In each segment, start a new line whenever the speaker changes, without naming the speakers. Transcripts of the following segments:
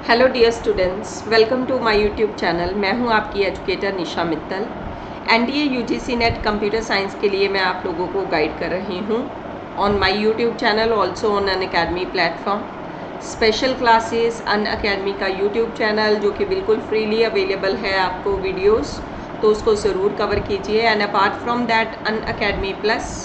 Hello dear students, welcome to my YouTube channel. मैं हूं आपकी educator Nisha Mittal. NTA UGC NET computer science के लिए मैं आप लोगों को गाइड कर रही हूं on my YouTube channel, also on Unacademy platform. Special classes Unacademy का यूट्यूब चैनल जो कि बिल्कुल फ्रीली अवेलेबल है आपको वीडियोस, तो उसको ज़रूर कवर कीजिए। And apart from that Unacademy plus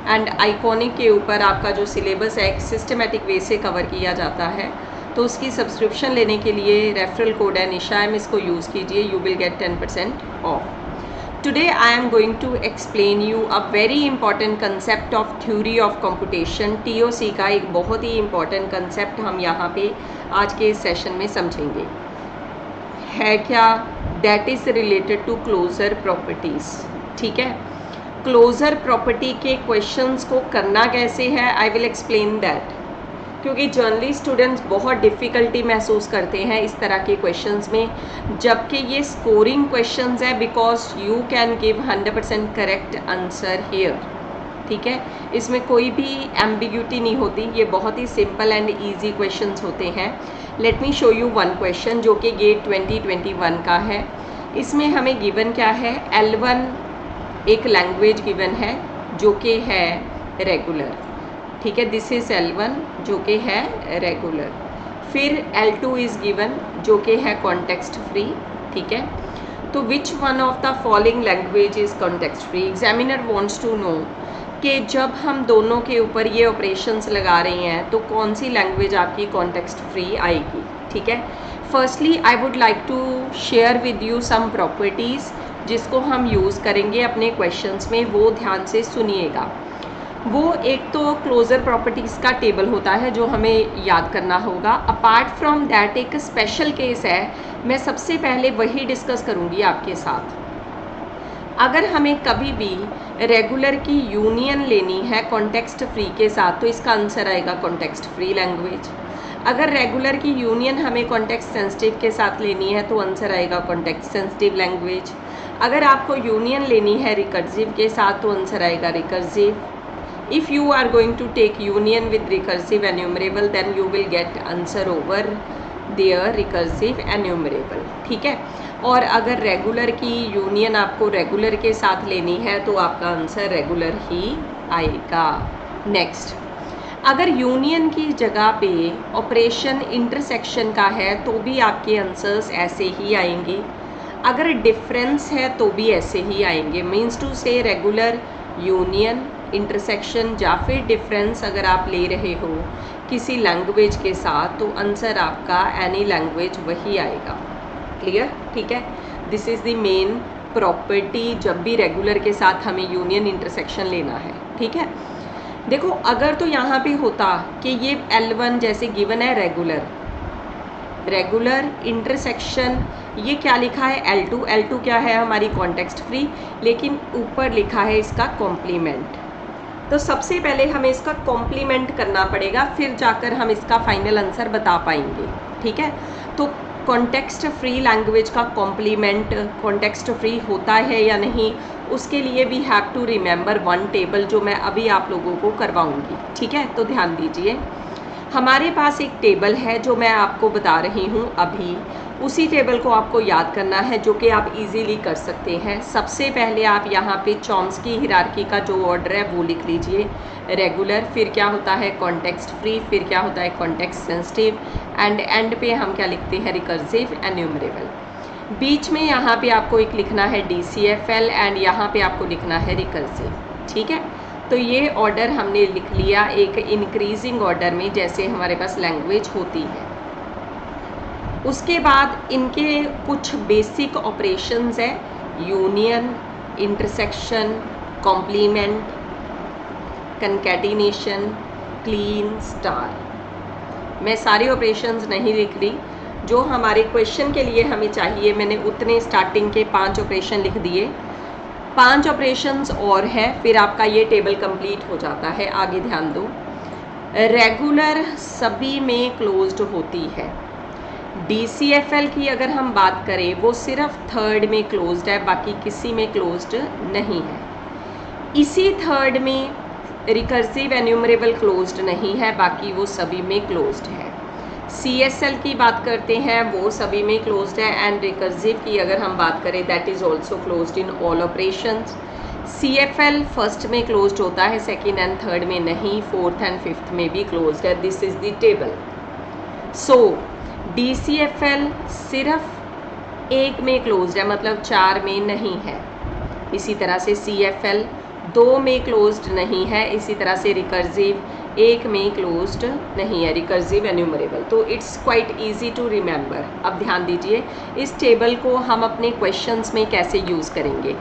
and iconic के ऊपर आपका जो सिलेबस है एक सिस्टमेटिक वे से कवर किया जाता है, तो उसकी सब्सक्रिप्शन लेने के लिए रेफरल कोड है निशाएम, इसको यूज़ कीजिए, you will get 10% off. Today I am going to explain you a very important concept of theory of computation. TOC का एक बहुत ही इंपॉर्टेंट कंसेप्ट हम यहाँ पे आज के इस सेशन में समझेंगे। है क्या? That is related to closure properties. ठीक है, क्लोजर प्रॉपर्टी के क्वेश्चंस को करना कैसे है, आई विल एक्सप्लेन दैट, क्योंकि जनरली स्टूडेंट्स बहुत डिफ़िकल्टी महसूस करते हैं इस तरह के क्वेश्चंस में, जबकि ये स्कोरिंग क्वेश्चंस है, because you can give 100% correct answer here. ठीक है, इसमें कोई भी एम्बिग्यूटी नहीं होती, ये बहुत ही सिंपल एंड ईजी क्वेश्चंस होते हैं। Let me show you one question जो कि गेट 2021 का है। इसमें हमें गिवन क्या है? L1 एक लैंग्वेज गिवन है जो कि है रेगुलर। ठीक है, दिस इज़ L1 जो कि है रेगुलर। फिर L2 इज़ गिवन जो कि है कॉन्टेक्स्ट फ्री। ठीक है, तो which one of the following language is context free? Examiner wants to know कि जब हम दोनों के ऊपर ये ऑपरेशंस लगा रहे हैं तो कौन सी लैंग्वेज आपकी कॉन्टेक्स्ट फ्री आएगी। ठीक है, firstly I would like to share with you some properties जिसको हम यूज़ करेंगे अपने क्वेश्चंस में, वो ध्यान से सुनिएगा। वो एक तो क्लोजर प्रॉपर्टीज़ का टेबल होता है जो हमें याद करना होगा। अपार्ट फ्रॉम दैट एक स्पेशल केस है, मैं सबसे पहले वही डिस्कस करूँगी आपके साथ। अगर हमें कभी भी रेगुलर की यूनियन लेनी है कॉन्टेक्स्ट फ्री के साथ, तो इसका आंसर आएगा कॉन्टेक्स्ट फ्री लैंग्वेज। अगर रेगुलर की यूनियन हमें कॉन्टेक्स्ट सेंसिटिव के साथ लेनी है तो आंसर आएगा कॉन्टेक्स्ट सेंसिटिव लैंग्वेज। अगर आपको यूनियन लेनी है रिकर्सिव के साथ तो आंसर आएगा recursive. If you are going to take union with recursive enumerable, then you will get answer over their recursive enumerable। ठीक है, और अगर रेगुलर की यूनियन आपको रेगुलर के साथ लेनी है तो आपका आंसर रेगुलर ही आएगा। नेक्स्ट, अगर यूनियन की जगह पे ऑपरेशन इंटरसेक्शन का है तो भी आपके आंसर्स ऐसे ही आएंगे। अगर डिफरेंस है तो भी ऐसे ही आएंगे। मीन्स टू से रेगुलर, यूनियन, इंटरसेक्शन या फिर डिफरेंस अगर आप ले रहे हो किसी लैंग्वेज के साथ तो आंसर आपका एनी लैंग्वेज वही आएगा। क्लियर? ठीक है, this is the main property जब भी रेगुलर के साथ हमें यूनियन इंटरसेक्शन लेना है। ठीक है, देखो अगर तो यहाँ पे होता कि ये L1 जैसे गिवन है रेगुलर इंटरसेक्शन, ये क्या लिखा है L2 क्या है हमारी कॉन्टेक्स्ट फ्री, लेकिन ऊपर लिखा है इसका कॉम्प्लीमेंट। तो सबसे पहले हमें इसका कॉम्प्लीमेंट करना पड़ेगा, फिर जाकर हम इसका फाइनल आंसर बता पाएंगे। ठीक है, तो कॉन्टेक्स्ट फ्री लैंग्वेज का कॉम्प्लीमेंट कॉन्टेक्स्ट फ्री होता है या नहीं, उसके लिए we have to remember one table जो मैं अभी आप लोगों को करवाऊंगी। ठीक है, तो ध्यान दीजिए, हमारे पास एक टेबल है जो मैं आपको बता रही हूँ अभी, उसी टेबल को आपको याद करना है जो कि आप इजीली कर सकते हैं। सबसे पहले आप यहाँ पे चॉम्स्की हिरार्की का जो ऑर्डर है वो लिख लीजिए। रेगुलर, फिर क्या होता है कॉन्टेक्स्ट फ्री, फिर क्या होता है कॉन्टेक्स्ट सेंसिटिव, एंड एंड पे हम क्या लिखते हैं रिकर्सिव एन्यूमरेबल। बीच में यहाँ पे आपको एक लिखना है DCFL एंड यहाँ पे आपको लिखना है रिकर्सिव। ठीक है, तो ये ऑर्डर हमने लिख लिया एक इंक्रीजिंग ऑर्डर में जैसे हमारे पास लैंग्वेज होती है। उसके बाद इनके कुछ बेसिक ऑपरेशंस है, union, intersection, complement, concatenation, kleene, star. मैं सारे ऑपरेशंस नहीं लिख रही, जो हमारे क्वेश्चन के लिए हमें चाहिए मैंने उतने स्टार्टिंग के 5 ऑपरेशन लिख दिए। 5 ऑपरेशंस और है, फिर आपका ये टेबल कंप्लीट हो जाता है। आगे ध्यान दो, रेगुलर सभी में क्लोज्ड होती है। DCFL की अगर हम बात करें वो सिर्फ थर्ड में क्लोज्ड है, बाकी किसी में क्लोज्ड नहीं है। इसी थर्ड में रिकर्सिव एन्यूमरेबल क्लोज्ड नहीं है, बाकी वो सभी में क्लोज्ड है। CSL की बात करते हैं वो सभी में क्लोज्ड है, एंड रिकर्सिव की अगर हम बात करें that is also closed in all operations. CFL first में क्लोज्ड होता है, सेकेंड एंड थर्ड में नहीं, फोर्थ एंड फिफ्थ में भी क्लोज्ड है। This is the table. So DCFL सिर्फ एक में क्लोज्ड है, मतलब 4 में नहीं है। इसी तरह से CFL 2 में क्लोज्ड नहीं है, इसी तरह से रिकर्सिव 1 में क्लोज्ड नहीं है, रिकर्सिव एन्यूमरेबल। तो it's quite easy to remember. अब ध्यान दीजिए इस टेबल को हम अपने क्वेश्चंस में कैसे यूज़ करेंगे।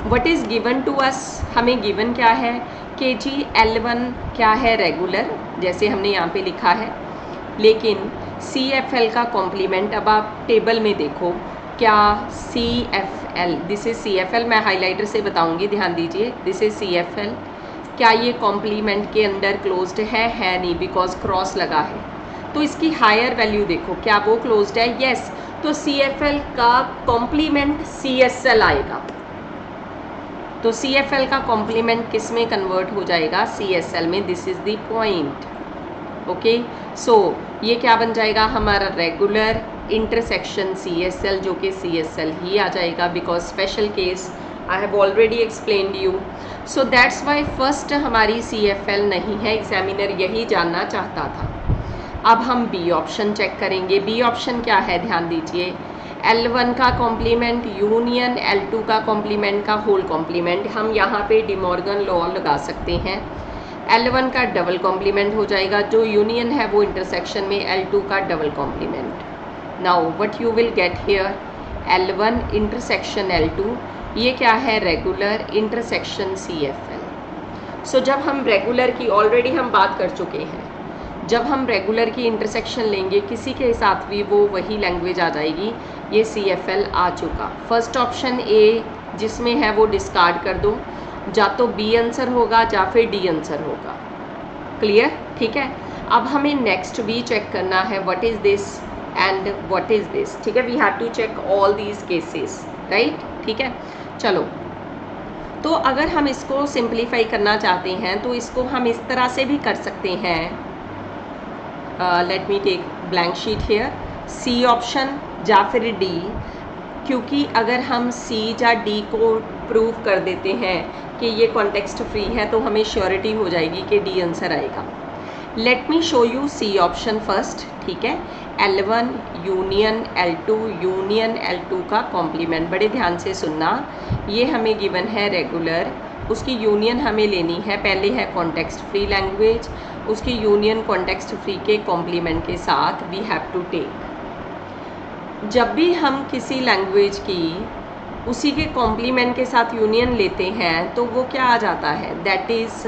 What is given to us, हमें गिवन क्या है कि जी L1 क्या है, रेगुलर, जैसे हमने यहाँ पे लिखा है। लेकिन CFL का कॉम्प्लीमेंट अब आप टेबल में देखो, क्या CFL, दिस इज CFL, मैं हाइलाइटर से बताऊंगी, ध्यान दीजिए, दिस इज CFL, क्या ये कॉम्प्लीमेंट के अंडर क्लोज्ड है नहीं, बिकॉज क्रॉस लगा है। तो इसकी हायर वैल्यू देखो, क्या वो क्लोज्ड है, यस। तो CFL का कॉम्प्लीमेंट CSL आएगा, तो CFL का कॉम्प्लीमेंट किस में कन्वर्ट हो जाएगा, CSL में। This is the point. Okay, so ये क्या बन जाएगा हमारा रेगुलर इंटरसेक्शन CSL, जो कि CSL ही आ जाएगा, because special case I have already explained you. So that's why first हमारी CFL नहीं है, एग्जामिनर यही जानना चाहता था। अब हम B ऑप्शन चेक करेंगे। B ऑप्शन क्या है, ध्यान दीजिए, L1 का कॉम्प्लीमेंट यूनियन L2 का कॉम्प्लीमेंट का होल कॉम्प्लीमेंट। हम यहाँ पे डिमॉर्गन लॉ लगा सकते हैं। L1 का डबल कॉम्प्लीमेंट हो जाएगा, जो यूनियन है वो इंटरसेक्शन में L2 का double complement. Now what you will get here, L1 intersection L2, ये क्या है, रेगुलर इंटरसेक्शन CFL। सो जब हम रेगुलर की ऑलरेडी हम बात कर चुके हैं, जब हम रेगुलर की इंटरसेक्शन लेंगे किसी के साथ भी वो वही लैंग्वेज आ जाएगी। ये CFL आ चुका। फर्स्ट ऑप्शन A जिसमें है वो डिस्कार्ड कर दो, जा तो B आंसर होगा या फिर D आंसर होगा। क्लियर, ठीक है। अब हमें नेक्स्ट भी चेक करना है, what is this and what is this, ठीक है। We have to check all these cases, right, ठीक है। चलो, तो अगर हम इसको सिंप्लीफाई करना चाहते हैं तो इसको हम इस तरह से भी कर सकते हैं। Let me take blank sheet here, C option या फिर D, क्योंकि अगर हम C या D को प्रूव कर देते हैं कि ये कॉन्टेक्स्ट फ्री है तो हमें श्योरिटी हो जाएगी कि D आंसर आएगा। Let me show you C option first, ठीक है। L1 union L2 union L2 का कॉम्प्लीमेंट, बड़े ध्यान से सुनना, ये हमें गिवन है रेगुलर, उसकी यूनियन हमें लेनी है। पहले है कॉन्टेक्स्ट फ्री लैंग्वेज, उसकी यूनियन कॉन्टेक्स्ट फ्री के कॉम्प्लीमेंट के साथ वी हैव टू टेक। जब भी हम किसी लैंग्वेज की उसी के कॉम्प्लीमेंट के साथ यूनियन लेते हैं तो वो क्या आ जाता है, that is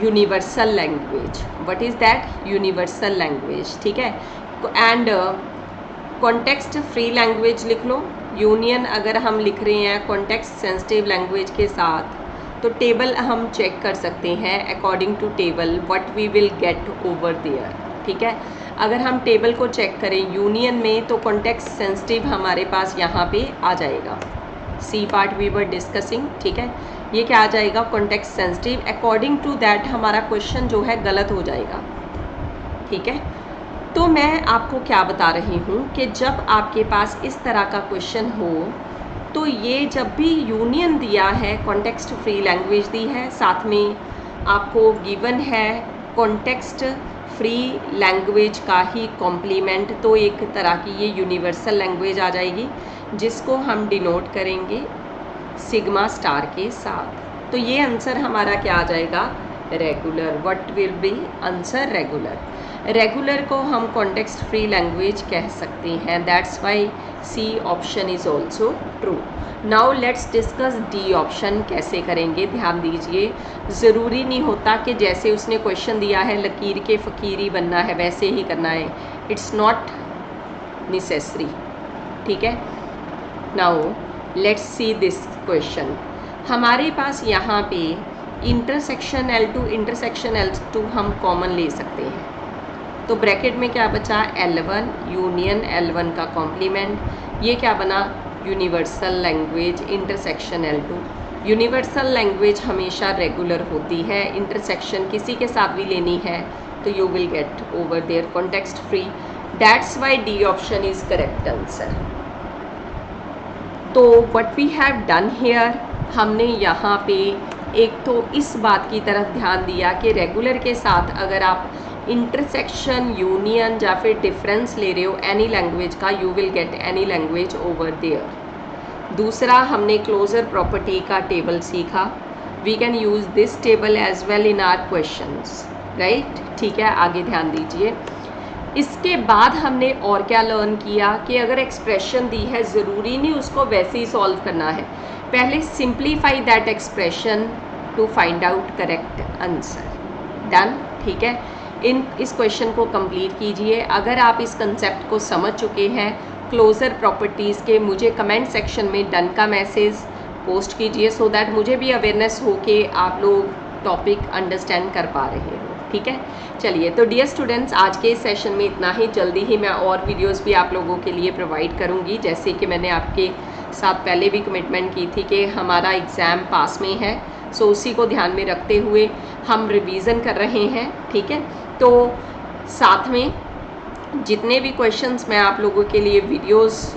universal language. What is that, universal language, ठीक है। एंड कॉन्टेक्स्ट फ्री लैंग्वेज लिख लो। यूनियन अगर हम लिख रहे हैं कॉन्टेक्स्ट सेंसिटिव लैंग्वेज के साथ, तो टेबल हम चेक कर सकते हैं according to table what we will get over there, ठीक है। अगर हम टेबल को चेक करें यूनियन में तो कॉन्टेक्स्ट सेंसिटिव हमारे पास यहाँ पे आ जाएगा, C part we were discussing, ठीक है। ये क्या आ जाएगा, context sensitive. According to that हमारा क्वेश्चन जो है गलत हो जाएगा, ठीक है। तो मैं आपको क्या बता रही हूँ कि जब आपके पास इस तरह का क्वेश्चन हो तो ये जब भी यूनियन दिया है, कॉन्टेक्स्ट फ्री लैंग्वेज दी है, साथ में आपको गिवन है कॉन्टेक्स्ट फ्री लैंग्वेज का ही कॉम्प्लीमेंट, तो एक तरह की ये यूनिवर्सल लैंग्वेज आ जाएगी जिसको हम डिनोट करेंगे सिग्मा स्टार के साथ। तो ये आंसर हमारा क्या आ जाएगा, regular. What will be answer, regular. Regular को हम कॉन्टेक्स्ट फ्री लैंग्वेज कह सकते हैं, that's why C option is also true. Now let's discuss D option कैसे करेंगे। ध्यान दीजिए, ज़रूरी नहीं होता कि जैसे उसने क्वेश्चन दिया है लकीर के फ़कीरी बनना है वैसे ही करना है, इट्स नॉट नेसेसरी, ठीक है। Now let's see this question. हमारे पास यहाँ पे इंटरसेक्शन L2 इंटरसेक्शन L2 हम कॉमन ले सकते हैं, तो ब्रैकेट में क्या बचा, L1 यूनियन L1 का कॉम्प्लीमेंट, ये क्या बना, universal language intersection L2। Universal language हमेशा रेगुलर होती है, इंटरसेक्शन किसी के साथ भी लेनी है तो you will get over there context free. That's why D option is correct answer. तो what we have done here, हमने यहाँ पे एक तो इस बात की तरफ ध्यान दिया कि रेगुलर के साथ अगर आप इंटरसेक्शन, यूनियन या फिर डिफरेंस ले रहे हो एनी लैंग्वेज का, you will get any language over there. दूसरा, हमने क्लोजर प्रॉपर्टी का टेबल सीखा. We can use this table as well in our questions, right. ठीक है, आगे ध्यान दीजिए. इसके बाद हमने और क्या लर्न किया कि अगर एक्सप्रेशन दी है, ज़रूरी नहीं उसको वैसे ही सॉल्व करना है. पहले simplify that expression to find out correct answer. Done. ठीक है, इस क्वेश्चन को कंप्लीट कीजिए. अगर आप इस कंसेप्ट को समझ चुके हैं क्लोजर प्रॉपर्टीज़ के, मुझे कमेंट सेक्शन में डन का मैसेज पोस्ट कीजिए सो दैट मुझे भी अवेयरनेस हो कि आप लोग टॉपिक अंडरस्टैंड कर पा रहे हो. ठीक है, चलिए. तो डियर स्टूडेंट्स, आज के इस सेशन में इतना ही. जल्दी ही मैं और वीडियोस भी आप लोगों के लिए प्रोवाइड करूंगी, जैसे कि मैंने आपके साथ पहले भी कमिटमेंट की थी कि हमारा एग्ज़ाम पास में है. सो उसी को ध्यान में रखते हुए हम रिवीजन कर रहे हैं. ठीक है, तो साथ में जितने भी क्वेश्चंस मैं आप लोगों के लिए वीडियोस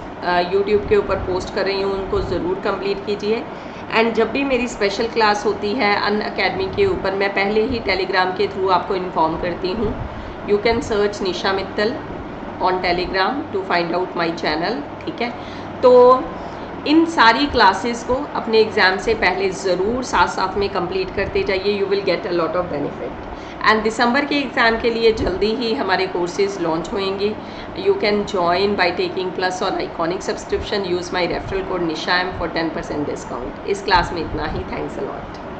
यूट्यूब के ऊपर पोस्ट कर रही हूँ, उनको ज़रूर कंप्लीट कीजिए. एंड जब भी मेरी स्पेशल क्लास होती है अनअकैडमी के ऊपर, मैं पहले ही टेलीग्राम के थ्रू आपको इन्फॉर्म करती हूँ. You can search Nisha Mittal on Telegram to find out my channel. ठीक है, तो इन सारी क्लासेस को अपने एग्ज़ाम से पहले ज़रूर साथ साथ में कंप्लीट करते जाइए. You will get a lot of benefit. And दिसंबर के एग्ज़ाम के लिए जल्दी ही हमारे कोर्सेज लॉन्च होंगे. You can join by taking plus और iconic subscription. Use my referral code Nisha M for 10% discount. इस क्लास में इतना ही. Thanks a lot.